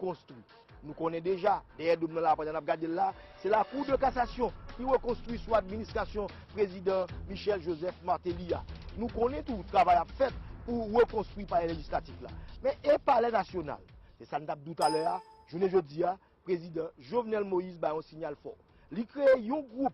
reconstruit. Nous connaissons déjà, derrière nous là, pendant regardé là, c'est la Cour de cassation qui reconstruit sous administration président Michel Joseph Martelly. Nous connaissons tout le travail à fait pour reconstruire le palais législatif là. Mais et palais national, c'est ça nous avons dit tout à l'heure, je ne dis pas, président Jovenel Moïse a un signal fort. Il crée un groupe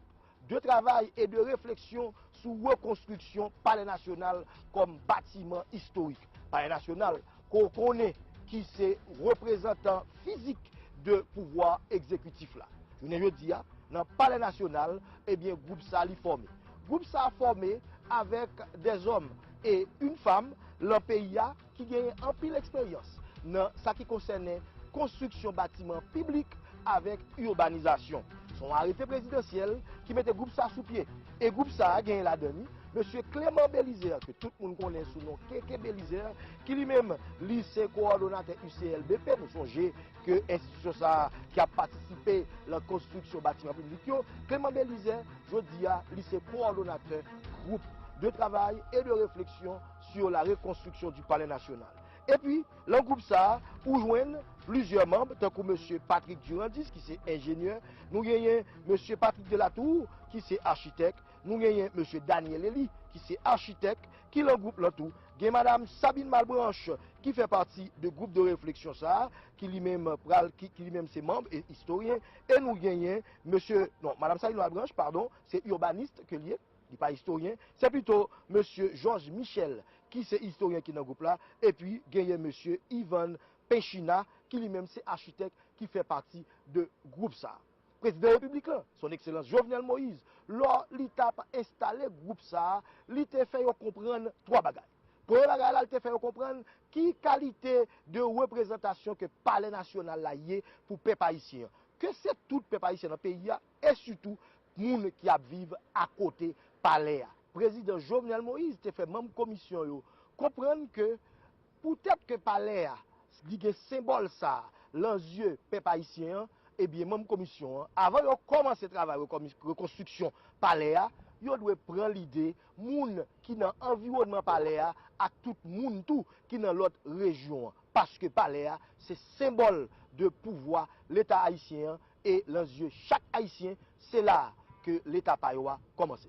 de travail et de réflexion sur reconstruction palais national comme bâtiment historique. Palais national qu'on connaît qui c'est représentant physique de pouvoir exécutif là. Je ne dis pas, dans le palais national, eh bien, groupe ça a formé. Groupe ça a formé avec des hommes et une femme, le pays qui gagne en pile expérience dans ce qui concerne construction bâtiment public avec urbanisation. Son arrêté présidentiel qui mettait groupe ça sous pied. Et groupe ça a gagné la demi. Monsieur Clément Bélizer, que tout le monde connaît sous le nom Kéké Bélizer, qui lui-même lycée coordonnateur UCLBP, nous songez que l'institution ça qui a participé à la construction bâtiment public, Clément Bélizer, je dis à lycée coordonnateur groupe de travail et de réflexion sur la reconstruction du palais national. Et puis, le groupe ça, où joignent plusieurs membres, tant que M. Patrick Durandis, qui est ingénieur, nous gagnons M. Patrick Delatour, qui est architecte, nous gagnons M. Daniel Eli, qui est architecte, qui le groupe là tout. Gagne Mme Sabine Malbranche, qui fait partie du groupe de réflexion ça, qui lui-même c'est membre et historien. Et nous gagnons Mme Sabine Malbranche, pardon, c'est urbaniste que lié. Il n'est pas historien, c'est plutôt M. Georges Michel qui c'est historien qui est dans le groupe là, et puis il y a M. Ivan Penchina qui lui-même c'est architecte qui fait partie de groupe ça. Président de la République là, son excellence Jovenel Moïse, lors l'État a installé groupe ça, l'État fait comprendre trois bagages. Premier bagage là, l'État fait comprendre qui qualité de représentation que le palais national là y est pour peuple haïtien. Que c'est tout peuple haïtien dans le pays et surtout moun qui a vivre à côté palais. Président Jovenel Moïse te fait même commission yo comprendre que peut-être que palais li symbole ça dans yeux peuple haïtien et bien même commission avant de commencer travail reconstruction palais yo doit prendre l'idée moun qui dans environnement palais à tout moun tout qui dans l'autre région parce que palais c'est symbole de pouvoir l'état haïtien et dans yeux chaque haïtien c'est là que l'État payoua commence.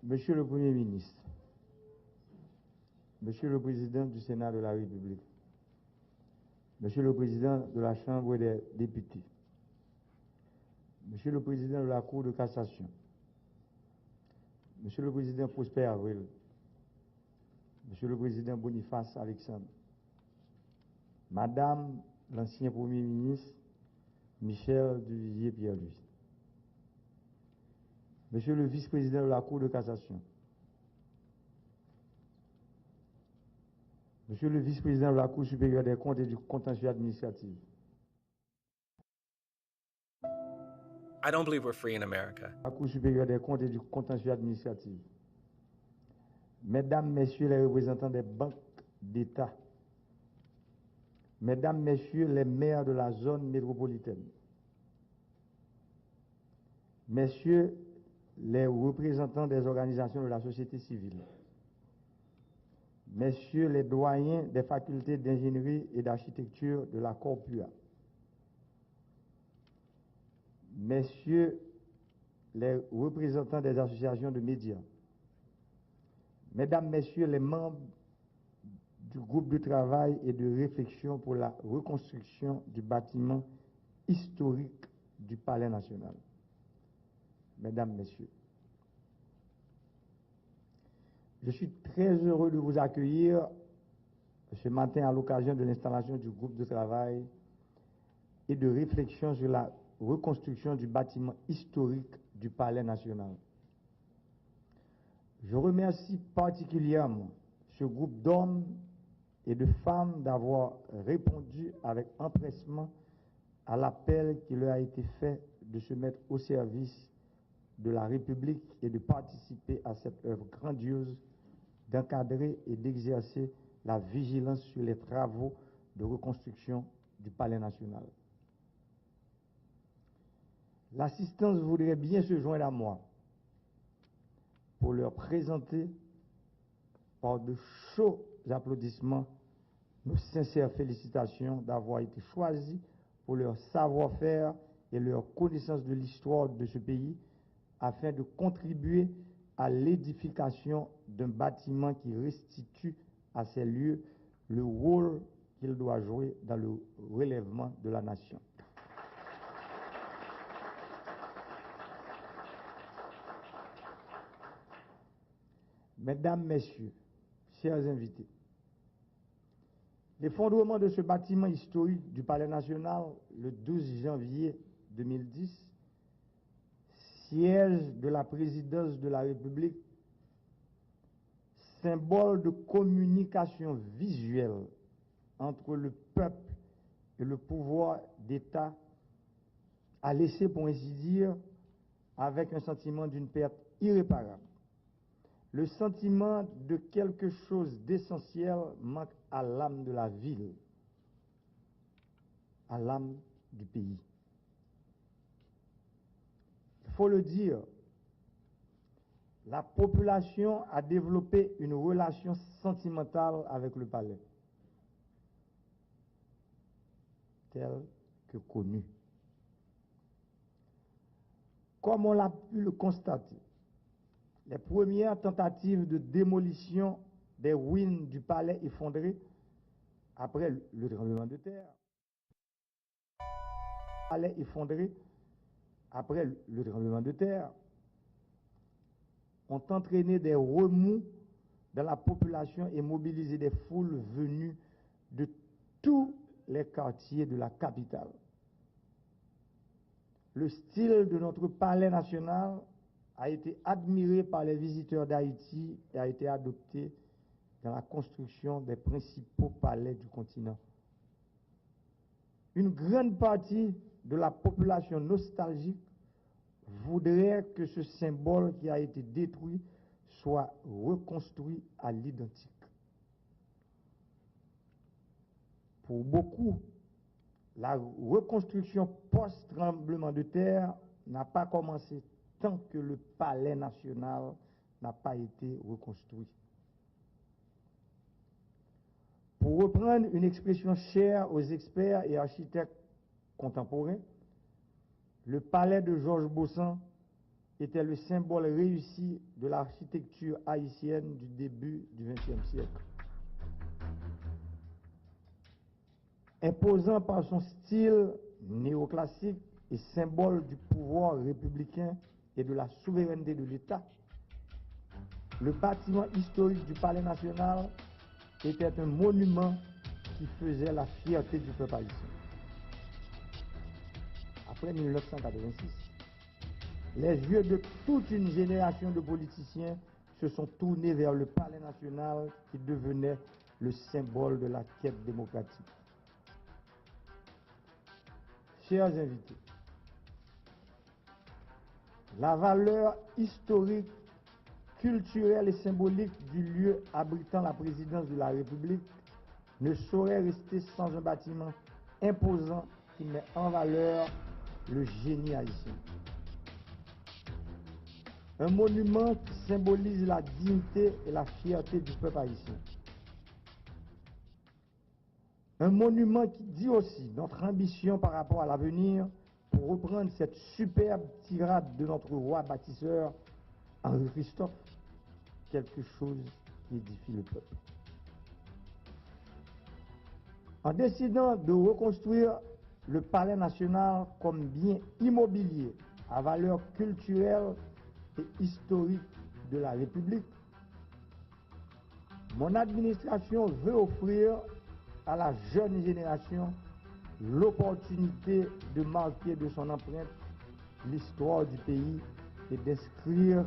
Monsieur le Premier ministre, Monsieur le Président du Sénat de la République, Monsieur le Président de la Chambre des députés, Monsieur le Président de la Cour de cassation, Monsieur le Président Prosper Avril, Monsieur le Président Boniface Alexandre, Madame l'ancien Premier ministre Michel Duvivier-Pierre-Louis, Monsieur le vice-président de la Cour de cassation, Monsieur le vice-président de la Cour supérieure des comptes et du contentieux administratif. I don't believe we're free in America. La Cour supérieure des comptes et du contentieux administratif. Mesdames, Messieurs les représentants des banques d'État, Mesdames, Messieurs les maires de la zone métropolitaine, Messieurs les représentants des organisations de la société civile, Messieurs les doyens des facultés d'ingénierie et d'architecture de la Corpua, Messieurs les représentants des associations de médias, Mesdames, Messieurs les membres du groupe de travail et de réflexion pour la reconstruction du bâtiment historique du Palais national. Mesdames, Messieurs, je suis très heureux de vous accueillir ce matin à l'occasion de l'installation du groupe de travail et de réflexion sur la reconstruction du bâtiment historique du Palais national. Je remercie particulièrement ce groupe d'hommes et de femmes d'avoir répondu avec empressement à l'appel qui leur a été fait de se mettre au service de la République et de participer à cette œuvre grandiose d'encadrer et d'exercer la vigilance sur les travaux de reconstruction du Palais national. L'assistance voudrait bien se joindre à moi pour leur présenter par de chauds applaudissements, nos sincères félicitations d'avoir été choisis pour leur savoir-faire et leur connaissance de l'histoire de ce pays afin de contribuer à l'édification d'un bâtiment qui restitue à ces lieux le rôle qu'il doit jouer dans le relèvement de la nation. Mesdames, Messieurs, chers invités, l'effondrement de ce bâtiment historique du Palais national le 12 janvier 2010, siège de la présidence de la République, symbole de communication visuelle entre le peuple et le pouvoir d'État, a laissé, pour ainsi dire, avec un sentiment d'une perte irréparable. Le sentiment de quelque chose d'essentiel manque à l'âme de la ville, à l'âme du pays. Il faut le dire, la population a développé une relation sentimentale avec le palais, telle que connue. Comme on l'a pu le constater, les premières tentatives de démolition des ruines du palais effondré après le tremblement de terre, ont entraîné des remous dans la population et mobilisé des foules venues de tous les quartiers de la capitale. Le style de notre palais national a été admiré par les visiteurs d'Haïti et a été adopté dans la construction des principaux palais du continent. Une grande partie de la population nostalgique voudrait que ce symbole qui a été détruit soit reconstruit à l'identique. Pour beaucoup, la reconstruction post-tremblement de terre n'a pas commencé tant que le palais national n'a pas été reconstruit. Pour reprendre une expression chère aux experts et architectes contemporains, le palais de Georges Bossan était le symbole réussi de l'architecture haïtienne du début du XXe siècle. Imposant par son style néoclassique et symbole du pouvoir républicain et de la souveraineté de l'État, le bâtiment historique du Palais national était un monument qui faisait la fierté du peuple haïtien. Après 1986, les yeux de toute une génération de politiciens se sont tournés vers le Palais national qui devenait le symbole de la quête démocratique. Chers invités, la valeur historique, culturelle et symbolique du lieu abritant la présidence de la République ne saurait rester sans un bâtiment imposant qui met en valeur le génie haïtien. Un monument qui symbolise la dignité et la fierté du peuple haïtien. Un monument qui dit aussi notre ambition par rapport à l'avenir pour reprendre cette superbe tirade de notre roi bâtisseur Henri Christophe, quelque chose qui édifie le peuple. En décidant de reconstruire le Palais national comme bien immobilier à valeur culturelle et historique de la République, mon administration veut offrir à la jeune génération l'opportunité de marquer de son empreinte l'histoire du pays et d'inscrire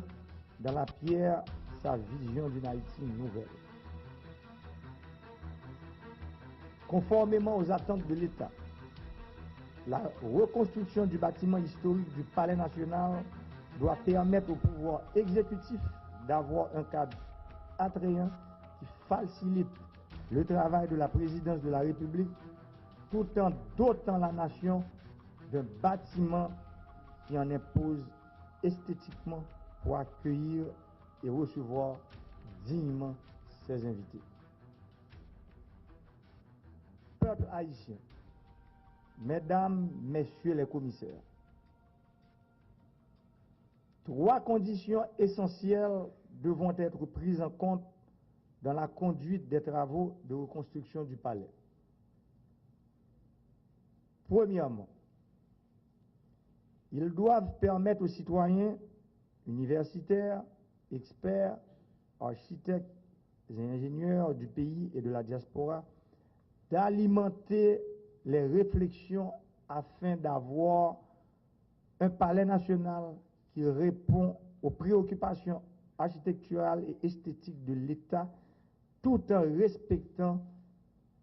dans la pierre sa vision d'une Haïti nouvelle. Conformément aux attentes de l'État, la reconstruction du bâtiment historique du Palais national doit permettre au pouvoir exécutif d'avoir un cadre attrayant qui facilite le travail de la présidence de la République tout en dotant la nation d'un bâtiment qui en impose esthétiquement pour accueillir et recevoir dignement ses invités. peuple haïtien, mesdames, messieurs les commissaires, trois conditions essentielles devront être prises en compte dans la conduite des travaux de reconstruction du palais. Premièrement, ils doivent permettre aux citoyens, universitaires, experts, architectes et ingénieurs du pays et de la diaspora d'alimenter les réflexions afin d'avoir un palais national qui répond aux préoccupations architecturales et esthétiques de l'État tout en respectant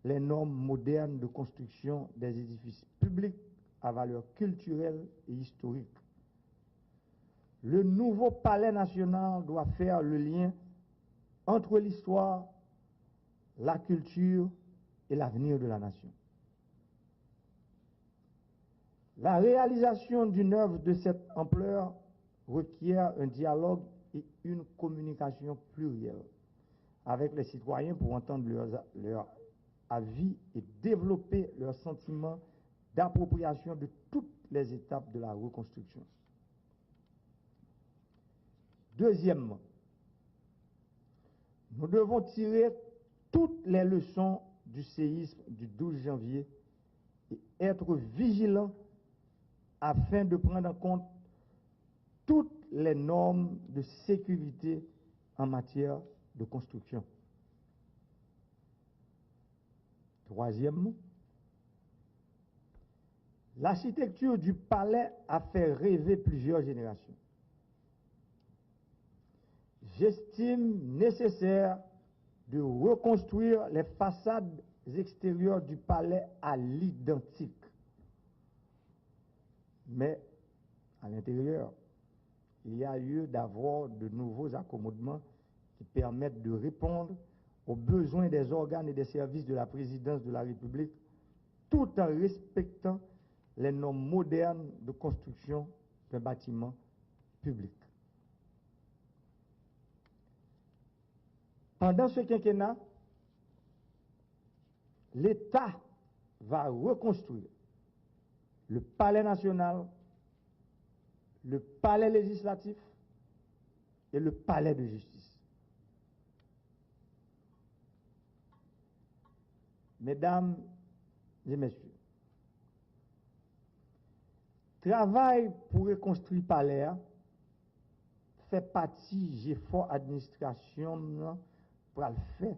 les normes modernes de construction des édifices publics à valeur culturelle et historique. Le nouveau palais national doit faire le lien entre l'histoire, la culture et l'avenir de la nation. La réalisation d'une œuvre de cette ampleur requiert un dialogue et une communication plurielle avec les citoyens pour entendre leurs avis et développer leur sentiment d'appropriation de toutes les étapes de la reconstruction. Deuxièmement, nous devons tirer toutes les leçons du séisme du 12 janvier et être vigilants afin de prendre en compte toutes les normes de sécurité en matière de construction. Troisièmement, l'architecture du palais a fait rêver plusieurs générations. J'estime nécessaire de reconstruire les façades extérieures du palais à l'identique. Mais à l'intérieur, il y a lieu d'avoir de nouveaux accommodements qui permettent de répondre aux besoins des organes et des services de la présidence de la République, tout en respectant les normes modernes de construction d'un bâtiment public. Pendant ce quinquennat, l'État va reconstruire le palais national, le palais législatif et le palais de justice. Mesdames et messieurs, travail pour reconstruire le palais fait partie de l'effort administration pour le faire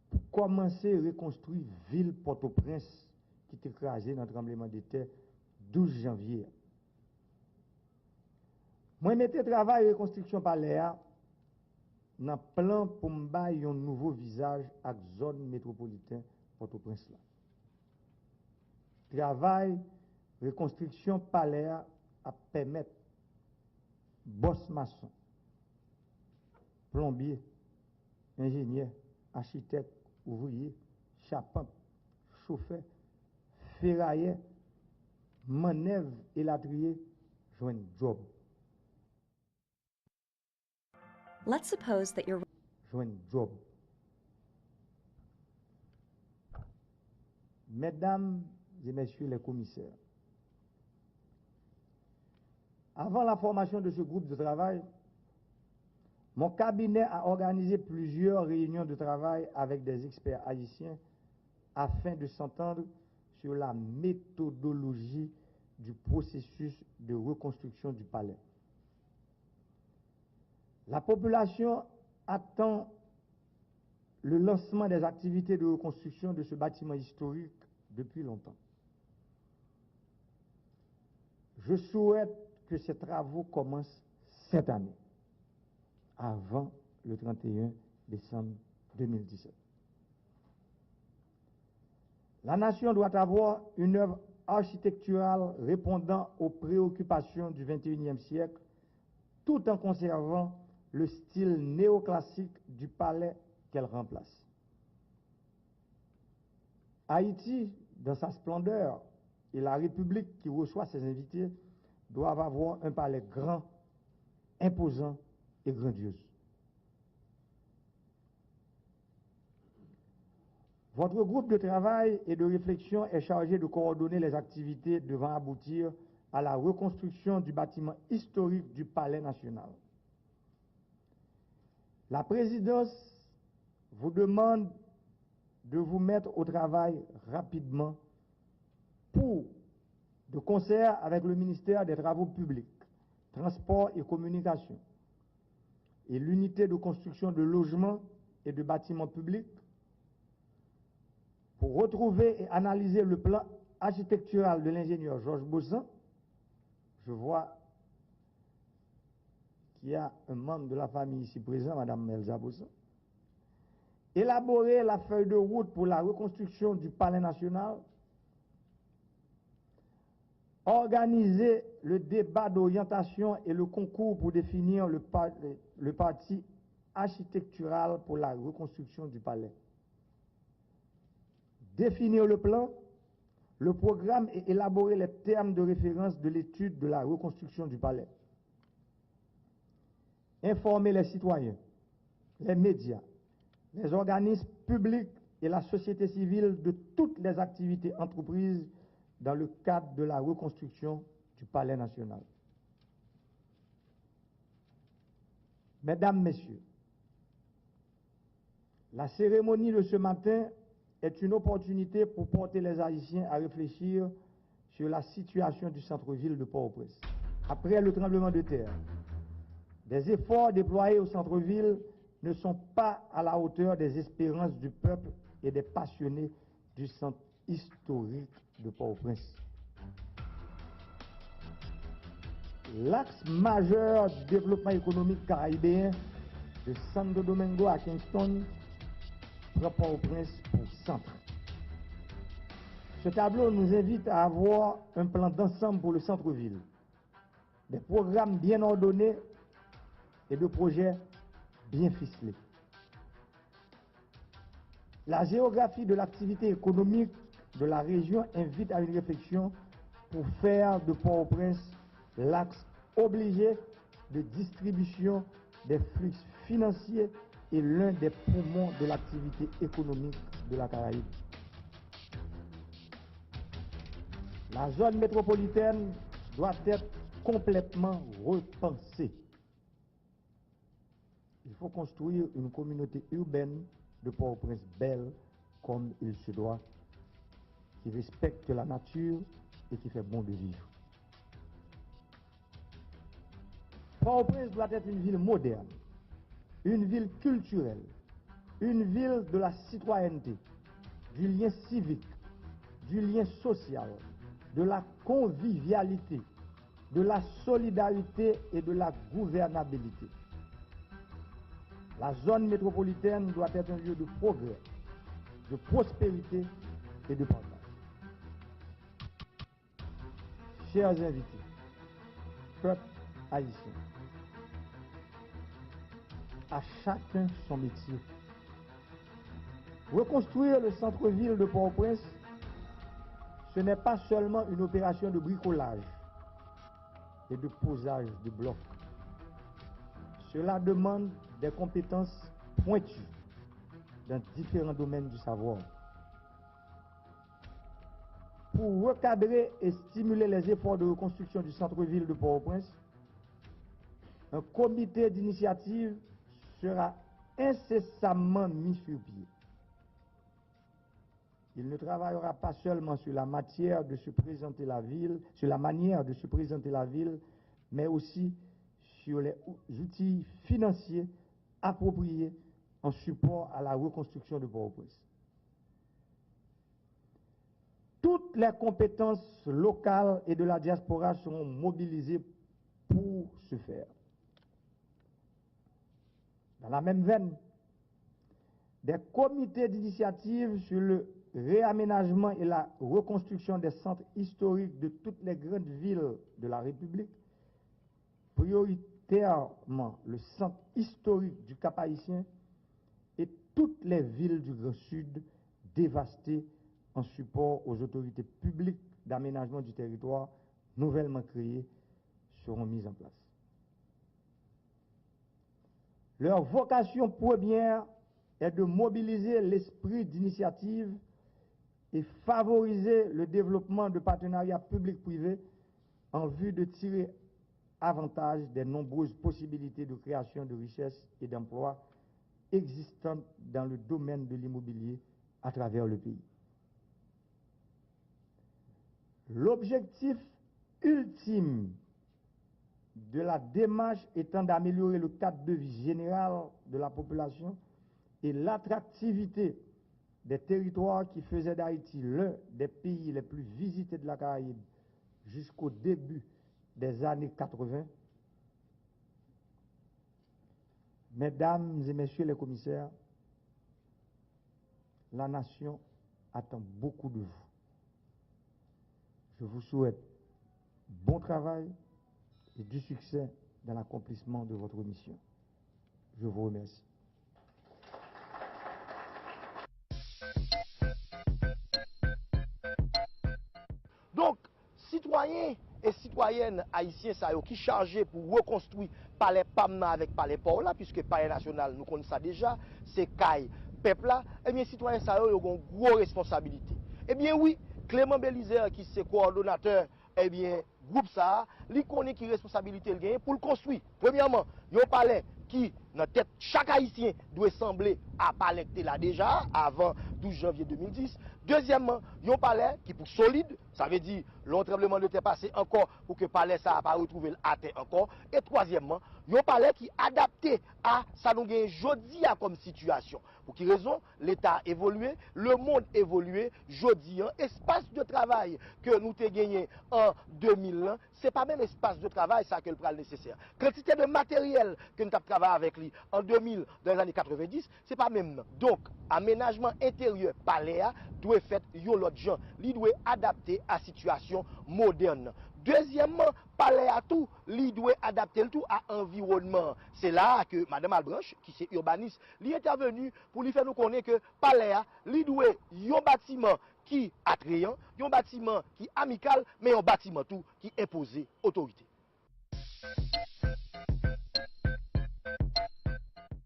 pour commencer à reconstruire la ville Port-au-Prince qui est écrasée dans le tremblement de terre 12 janvier. Moi, je mettais travail de reconstruction palais dans le plan pour me bailler un nouveau visage à la zone métropolitaine Port-au-Prince. Travail de reconstruction palais à permettre boss maçon, plombier, ingénieur, architecte, ouvrier, charpente, chauffeur, ferrailleur, manœuvre et latrier joignent job. Let's suppose that you're Joignent job. Mesdames et messieurs les commissaires, avant la formation de ce groupe de travail, mon cabinet a organisé plusieurs réunions de travail avec des experts haïtiens afin de s'entendre sur la méthodologie du processus de reconstruction du palais. La population attend le lancement des activités de reconstruction de ce bâtiment historique depuis longtemps. Je souhaite que ces travaux commencent cette année, avant le 31 décembre 2017. La nation doit avoir une œuvre architecturale répondant aux préoccupations du XXIe siècle, tout en conservant le style néoclassique du palais qu'elle remplace. Haïti, dans sa splendeur, et la République qui reçoit ses invités doivent avoir un palais grand, imposant et grandiose. Votre groupe de travail et de réflexion est chargé de coordonner les activités devant aboutir à la reconstruction du bâtiment historique du Palais national. La présidence vous demande de vous mettre au travail rapidement pour, de concert avec le ministère des Travaux publics, Transports et Communications et l'unité de construction de logements et de bâtiments publics, pour retrouver et analyser le plan architectural de l'ingénieur Georges Bossan. Je vois qu'il y a un membre de la famille ici présent, Mme Elsa Bossan. Élaborer la feuille de route pour la reconstruction du Palais national. Organiser le débat d'orientation et le concours pour définir le parti architectural pour la reconstruction du Palais. Définir le plan, le programme et élaborer les termes de référence de l'étude de la reconstruction du Palais. Informer les citoyens, les médias, les organismes publics et la société civile de toutes les activités entreprises dans le cadre de la reconstruction du Palais national. Mesdames, Messieurs, la cérémonie de ce matin est une opportunité pour porter les Haïtiens à réfléchir sur la situation du centre-ville de Port-au-Prince. Après le tremblement de terre, des efforts déployés au centre-ville ne sont pas à la hauteur des espérances du peuple et des passionnés du centre historique de Port-au-Prince. L'axe majeur du développement économique caribéen de Santo Domingo à Kingston prend Port-au-Prince pour centre. Ce tableau nous invite à avoir un plan d'ensemble pour le centre-ville, des programmes bien ordonnés et de projets bien ficelés. La géographie de l'activité économique de la région invite à une réflexion pour faire de Port-au-Prince l'axe obligé de distribution des flux financiers et l'un des poumons de l'activité économique de la Caraïbe. La zone métropolitaine doit être complètement repensée. Il faut construire une communauté urbaine de Port-au-Prince belle comme il se doit, qui respecte la nature et qui fait bon de vivre. Port-au-Prince doit être une ville moderne, une ville culturelle, une ville de la citoyenneté, du lien civique, du lien social, de la convivialité, de la solidarité et de la gouvernabilité. La zone métropolitaine doit être un lieu de progrès, de prospérité et de partage. Chers invités, peuple haïtien, à chacun son métier. Reconstruire le centre-ville de Port-au-Prince, ce n'est pas seulement une opération de bricolage et de posage de blocs. Cela demande des compétences pointues dans différents domaines du savoir. Pour recadrer et stimuler les efforts de reconstruction du centre-ville de Port-au-Prince, un comité d'initiative sera incessamment mis sur pied. Il ne travaillera pas seulement sur la matière de se présenter la ville, sur la manière de se présenter la ville, mais aussi sur les outils financiers appropriés en support à la reconstruction de Port-au-Prince. Toutes les compétences locales et de la diaspora seront mobilisées pour ce faire. Dans la même veine, des comités d'initiative sur le réaménagement et la reconstruction des centres historiques de toutes les grandes villes de la République, prioritairement le centre historique du Cap-Haïtien et toutes les villes du Grand Sud dévastées en support aux autorités publiques d'aménagement du territoire nouvellement créées seront mises en place. Leur vocation première est de mobiliser l'esprit d'initiative et favoriser le développement de partenariats publics-privés en vue de tirer avantage des nombreuses possibilités de création de richesses et d'emplois existantes dans le domaine de l'immobilier à travers le pays. L'objectif ultime de la démarche étant d'améliorer le cadre de vie général de la population et l'attractivité des territoires qui faisaient d'Haïti l'un des pays les plus visités de la Caraïbe jusqu'au début des années 80. Mesdames et messieurs les commissaires, la nation attend beaucoup de vous. Je vous souhaite bon travail et du succès dans l'accomplissement de votre mission. Je vous remercie. Donc, citoyens et citoyennes haïtiens qui sont chargés pour reconstruire palais Pamna avec palais Paola, puisque palais national, nous connaissons ça déjà, c'est Caille, peuple là, eh bien, citoyens ils ont une grosse responsabilité. Eh bien, oui, Clément Bélizer, qui est coordonnateur, eh bien, groupe ça, il connaît qui responsabilité il gagne pour le construire. Premièrement, il y a un palais qui, dans la tête, chaque Haïtien doit sembler à palais que là déjà, avant 12 janvier 2010. Deuxièmement, il y a un palais qui pour solide, ça veut dire long tremblement de terre passé encore pour que le palais ça n'a pas retrouvé à terre encore. Et troisièmement, il y a un palais qui est adapté à ça nous gagne jodi comme situation. Pour quelle raison? L'État a évolué, le monde a évolué, jodi, espace de travail que nous avons gagné en 2001, ce n'est pas même espace de travail ça que le pral nécessaire. Quantité de matériel que nous avons travaillé avec lui en 2000, dans les années 90, ce n'est pas même. Donc, aménagement intérieur palais doit être fait l'autre gens, il doit adapter à situation moderne. Deuxièmement, palais à tout, il doit adapter le tout à l'environnement. C'est là que Mme Albranche, qui est urbaniste, est intervenue pour lui faire nous connaître que palais, il doit un bâtiment qui est attrayant, un bâtiment qui est amical, mais un bâtiment tout qui impose autorité.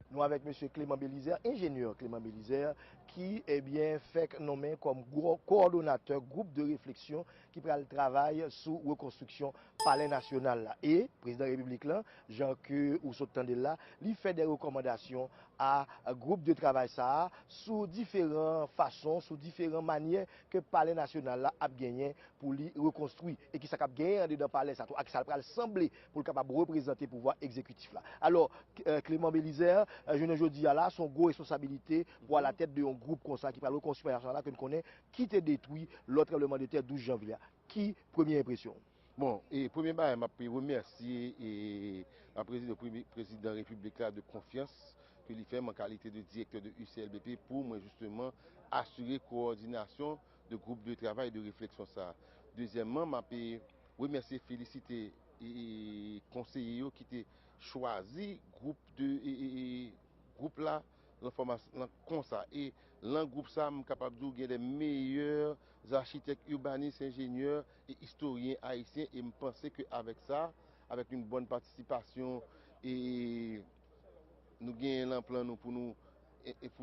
Nous avec M. Clément Bélizer, ingénieur Clément Bélizer, qui est bien fait nommé comme coordonnateur groupe de réflexion qui prend le travail sous reconstruction palais national là. Et président de la République là, Jean-Claude Oussotande là, il fait des recommandations à un groupe de travail ça sous différentes façons, sous différentes manières que palais national là a gagné pour lui reconstruire et qui ça a gagné dans palais ça, qui ça va sembler pour le capable représenter le pouvoir exécutif là. Alors Clément Bélizer, je ne dis là son gros responsabilité pour à la tête d'un groupe comme ça qui parle reconstruire là que nous connaissons qui te détruit l'autre tremblement de terre 12 janvier. Qui première impression? Bon, et premièrement, je remercier le président de la République de confiance que lui fait en qualité de directeur de UCLBP pour moi justement assurer coordination de groupe de travail et de réflexion ça. Deuxièmement, je remercier féliciter et conseillers qui ont choisi groupe là l'information comme ça et l'un groupe ça suis capable de gagner les meilleurs architectes, urbanistes, ingénieurs et historiens haïtiens et je pense qu'avec ça, avec une bonne participation et nous gagnons un plan pour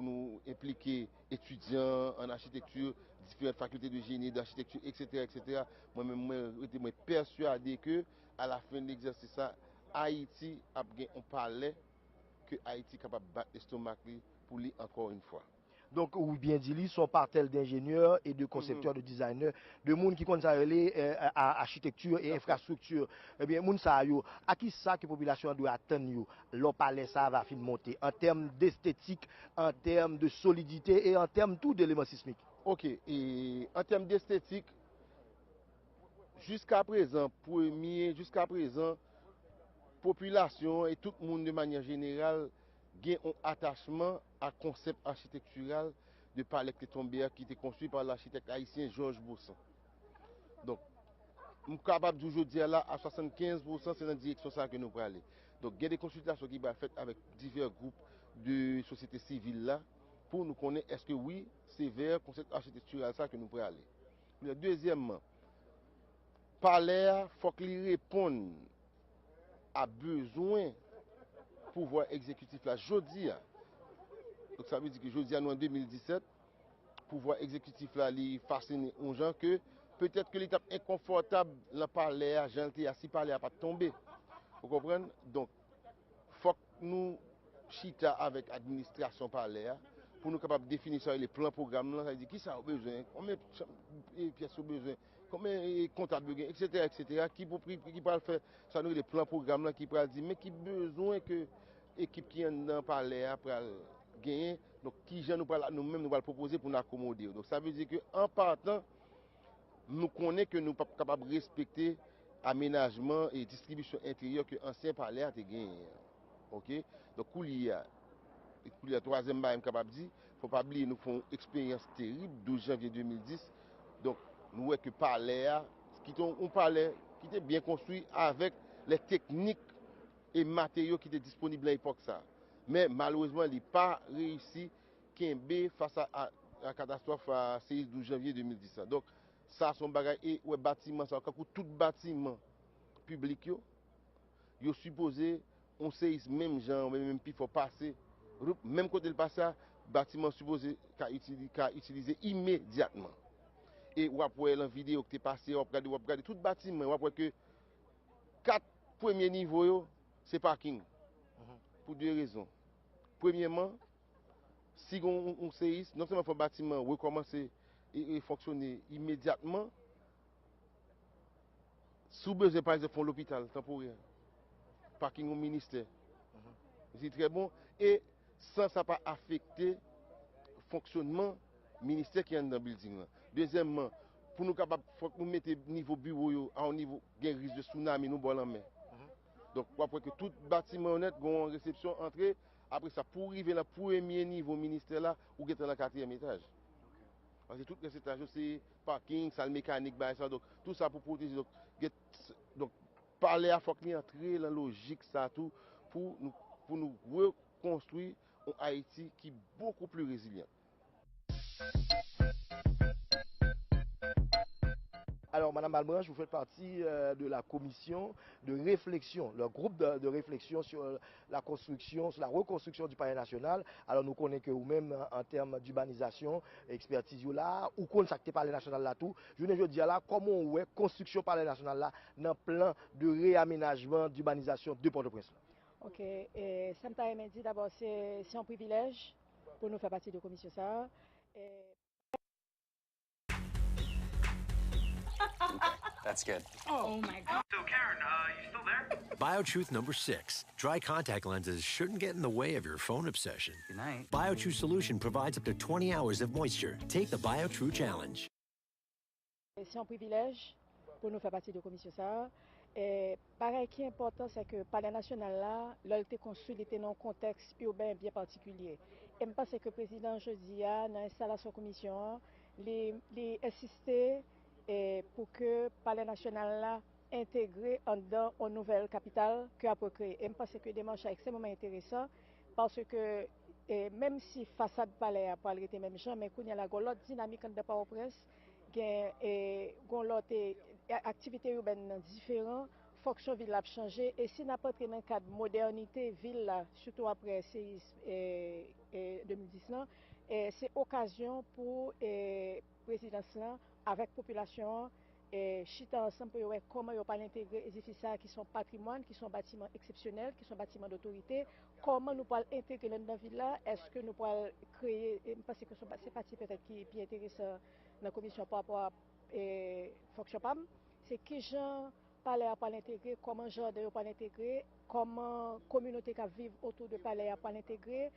nous impliquer étudiants en architecture, différentes facultés de génie, d'architecture, etc. Moi-même, je suis persuadé que à la fin de l'exercice, Haïti a gagné un palais que Haïti est capable de battre l'estomac pour lui encore une fois. Donc, ou bien dit, ils sont partel d'ingénieurs et de concepteurs, de designers, de monde qui connaissent à architecture et infrastructure. Eh bien, moun sa yo, à qui ça que la population doit attendre, le palais ça va fin monter en termes d'esthétique, en termes de solidité et en termes tout d'éléments sismiques. Ok, et en termes d'esthétique, jusqu'à présent, population et tout le monde de manière générale gagne un attachement à concept architectural de palais Clétombert qui était construit par l'architecte haïtien Georges Boussan. Donc, je suis capable de dire là à 75%, c'est dans la direction ça que nous allons aller. Donc, il y a des consultations qui vont être faites avec divers groupes de société civile là pour nous connaître est-ce que oui, c'est vers le concept architectural ça que nous allons aller. Deuxièmement, palais, il faut qu'il réponde à besoin pouvoir exécutif là. Je dis, Donc ça veut dire que je dis à nous en 2017, pouvoir exécutif là, il fascine aux gens que peut-être que l'étape inconfortable, le palais, agent, si palais a pas tombé. Vous comprenez? Donc, il faut que nous chita avec l'administration palais pour nous capables de définir ça, les plans programmes, ça veut dire qui ça a besoin, combien de pièces ont besoin, combien de comptables, etc., etc., qui peut le faire, ça nous les plans programmes qui peut dire, mais qui besoin que l'équipe qui est dans le palais après gagner, donc qui nous-mêmes nous allons proposer pour nous accommoder. Donc ça veut dire qu'en partant, nous connaissons que nous sommes pas capables de respecter aménagement et distribution intérieure que l'ancien palais a gagné. OK? Donc, il y a troisième bail capable de dire, il ne faut pas oublier, nous faisons une expérience terrible, 12 janvier 2010. Donc, nous voyons que le palais, qui est un palais qui était bien construit avec les techniques et matériaux qui étaient disponibles à l'époque. Mais malheureusement, il n'a pas réussi face à la catastrophe à 12 janvier 2010. Donc, ça, son bagage et ouais, bâtiment, ça, quand tout bâtiment public, yo supposé, on sait même gens, même puis faut passer, même côté le passage, bâtiment supposé qu'à utiliser immédiatement. Et ou après la vidéo que tu passé, ou regarder tout bâtiment, ou après que 4 premiers niveaux, c'est parking. Pour deux raisons. Premièrement, si on séisme, non seulement il faut le bâtiment recommencer et fonctionner immédiatement, sous besoin par exemple, l'hôpital temporaire, parking au ministère. C'est très bon. Et sans ça pas affecter le fonctionnement du ministère qui est dans le building. Deuxièmement, pour nous capables, il faut que nous mettions niveau bureau à un niveau de risque de tsunami, nous bon en main. Donc, après que tout bâtiment honnête, une réception entrée, après ça, pour arriver dans le premier niveau ministère là, ou être dans le 4e étage. Parce que tout les étages, c'est parking, salle mécanique, donc tout ça pour protéger. Donc parler à faut entrer dans la logique, ça tout, pour nous reconstruire un Haïti qui est beaucoup plus résilient. Alors, Madame Malbranche, vous faites partie de la commission de réflexion, le groupe de réflexion sur la construction, sur la reconstruction du palais national. Alors, nous connaissons que vous-même, en termes d'urbanisation, expertise là, ou consacré palais national là tout. Je veux dire là, comment on voit construction palais national là dans le plan de réaménagement d'urbanisation de Port-au-Prince. Ok, et ça me permet de dire d'abord, c'est un privilège pour nous faire partie de la commission ça. That's good. Oh my God. So Karen, you still there? BioTruth number 6. Dry contact lenses shouldn't get in the way of your phone obsession. Good night. BioTruth solution provides up to 20 hours of moisture. Take the BioTruth challenge. C'est un privilège pour nous faire partie de la commission ça. Et pareil qui est important, c'est que le palais national là, il a été construit dans un contexte urbain bien particulier. Et je pense que le président jeudi dans l'installation de la commission, il a insisté pour que le palais national là intégré dans une nouvelle capitale que a créé. Et je pense que la démarche est extrêmement intéressante parce que même si la façade palais a pas été même genre, mais il y a l'autre dynamique de Port-au-Prince, il y a l'autre activité urbaine différente, fonction ville a changé et si n'a pas dans le cadre de modernité ville là, surtout après séisme 2019, c'est occasion pour présidence là avec population chita ensemble pour voir comment on peut intégrer les édifices qui sont patrimoine, qui sont bâtiments exceptionnels, qui sont bâtiments d'autorité, comment nous pouvons intégrer dans la ville là, est-ce que nous pouvons créer, parce que c'est partie peut-être qui est intéressant dans la commission par rapport à fonction PAM, c'est qui gens palais à pas l'intégrer, comment gens de pas l'intégrer, comment communauté qui vivent autour de palais à pas l'intégrer,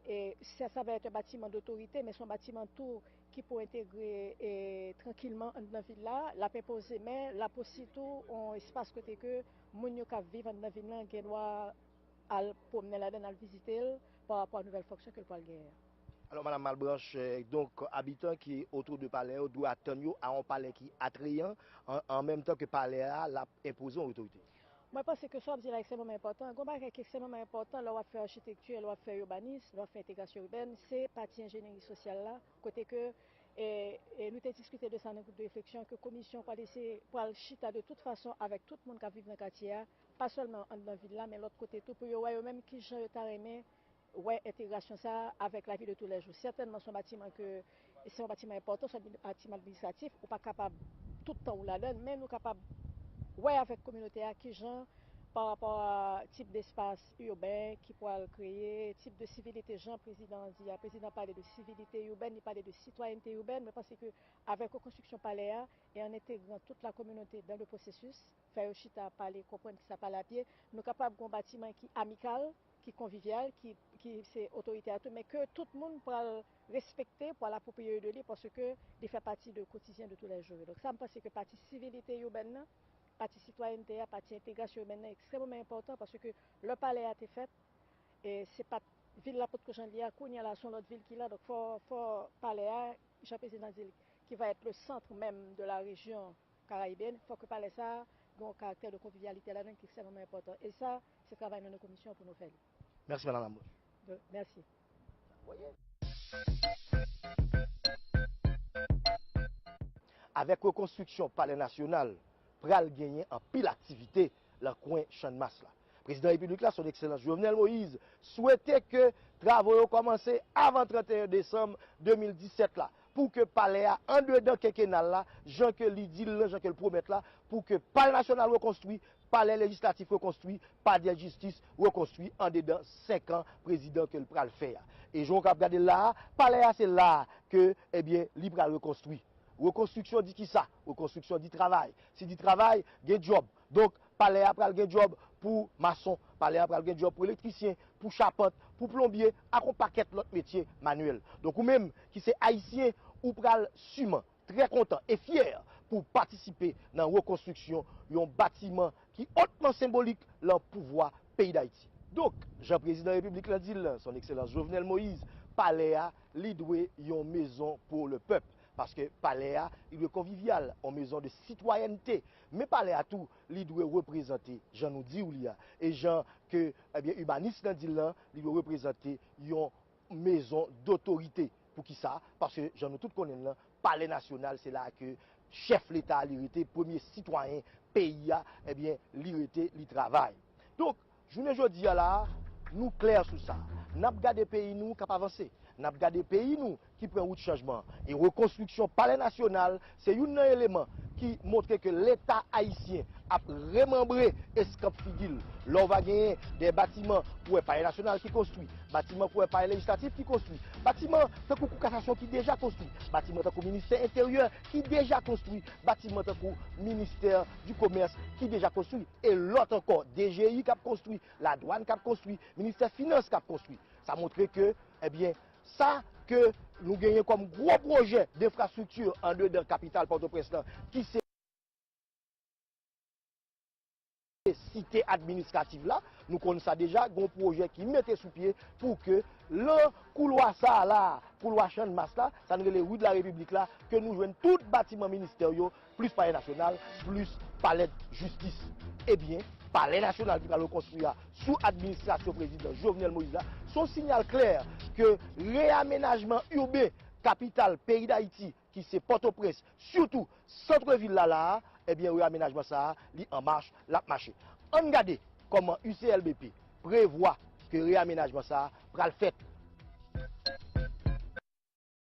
et ça va être un bâtiment d'autorité, mais son bâtiment tout qui peut intégrer tranquillement dans la ville là, la peut poser, mais la possible tout un espace côté que moun yo qui vivent dans la ville là, qui doit aller promener là-dedans, aller visiter par rapport à une nouvelle fonction que le palais gagner. Alors, Madame Malbranche, donc, habitants qui est autour de palais doivent attendre à un palais qui est attrayant, en même temps que le palais a imposé une autorité. Moi, je pense que ça, c'est extrêmement important. Ce qui est extrêmement important, là, on va faire architecture, on va faire urbanisme, on va faire intégration urbaine, c'est partie ingénierie sociale là, côté que nous avons discuté de ça dans le groupe de réflexion, que la commission va laisser pour le chita de toute façon avec tout le monde qui vit dans le quartier, pas seulement dans la ville là, mais l'autre côté tout, pour voir même qui gens ont aimé ouais, intégration ça avec la vie de tous les jours. Certainement, c'est un bâtiment important, c'est un bâtiment administratif, on pas capable tout le temps ou la donne, mais nous capable ouais avec la communauté à qui gens par rapport à type d'espace urbain qui pourra le créer, type de civilité, Jean président dit, le président parlait de civilité urbaine, il parlait de citoyenneté urbaine, mais parce que avec la construction palais et en intégrant toute la communauté dans le processus, faire chita parler, comprendre que ça parle à pied, nous sommes capables d'un bâtiment qui est amical, qui est convivial, qui c'est autorité à tout, mais que tout le monde pourra le respecter, pour l'approprier de lui, parce que il fait partie du quotidien de tous les jours. Donc ça me pense que partie civilité urbaine, partie citoyenneté, partie intégration urbaine est extrêmement important parce que le palais a été fait et c'est pas ville la porte que j'en dis à Kounia là son autre ville qui là donc faut palais Jean président dit qui va être le centre même de la région caribéenne, faut que palais ça ait un caractère de convivialité là-dedans qui est extrêmement important et ça c'est travail dans nos commissions pour nous faire. Merci madame Lamouche. Merci. Avec la reconstruction palais national, pral gagner en pile activité dans le coin champ de masse là. Président de la République là, son excellence Jovenel Moïse, souhaitait que travaux commencent avant 31 décembre 2017 là, pour que palais en dedans quinquennal là, Jean que li dit là, Jean que le promet là, pour que palais national reconstruit, palais législatif reconstruit, palais de justice reconstruit en dedans 5 ans président que le pral faire. Et Jean cap regarder là, palais c'est là que eh bien, li pral reconstruit. Reconstruction dit qui ça? Reconstruction dit travail. Si dit travail, il job. Donc, palais après le job pour maçon, palais après le job pour électricien, pour charpente, pour plombier, à un paquet l'autre métier manuel. Donc, ou même qui c'est haïtien ou pral sûrement très content et fier pour participer dans la reconstruction d'un bâtiment qui est hautement symbolique dans le pouvoir pays d'Haïti. Donc, Jean-Président de la République l'a dit, son excellence Jovenel Moïse, palais a li doué une maison pour le peuple. Parce que palais il est convivial, en maison de citoyenneté. Mais palais à tout, il doit représenter, j'en nous dis ou l'ia, et Jean que, eh bien, urbaniste dans dit là, il doit représenter une maison d'autorité. Pour qui ça? Parce que j'en nous tout connaît là, palais national, c'est là que chef l'État, l'irrité, premier citoyen, pays, eh bien, l'irrité, il travaille. Donc, je ne dis là, nous clairs sur ça. Nous avons gardé pays nous qui avancer. Nous avons gardé pays nous qui prend route changement. Et reconstruction palais national, c'est un élément qui montre que l'État haïtien a remembré Escamp Figuil. Là, on va gagner des bâtiments pour le palais national qui construit, bâtiments pour le palais législatif qui construit, bâtiments de la cassation qui déjà construit, bâtiments de ministère intérieur qui déjà construit, bâtiments de ministère du commerce qui déjà construit, et l'autre encore, DGI qui a construit, la douane qui a construit, ministère finance qui a construit. Ça montre que, eh bien, ça que nous gagnons comme gros projet d'infrastructure en dehors de la capitale Port-au-Prince qui c'est cité administrative là, nous connaissons ça déjà, un projet qui mettait sous pied pour que le couloir ça là, couloir champ de masse là, ça nous les rues de la République là, que nous jouons tout bâtiment ministériel, plus palais national, plus palais de justice. Eh bien, palais national qui va le construire sous administration président Jovenel Moïse là, son signal clair que réaménagement urbain, capitale, pays d'Haïti, qui c'est Port-au-Prince, surtout centre-ville là, eh bien, le réaménagement ça, li en marche, la marché. On regarde comment UCLBP prévoit que le réaménagement ça, pral fait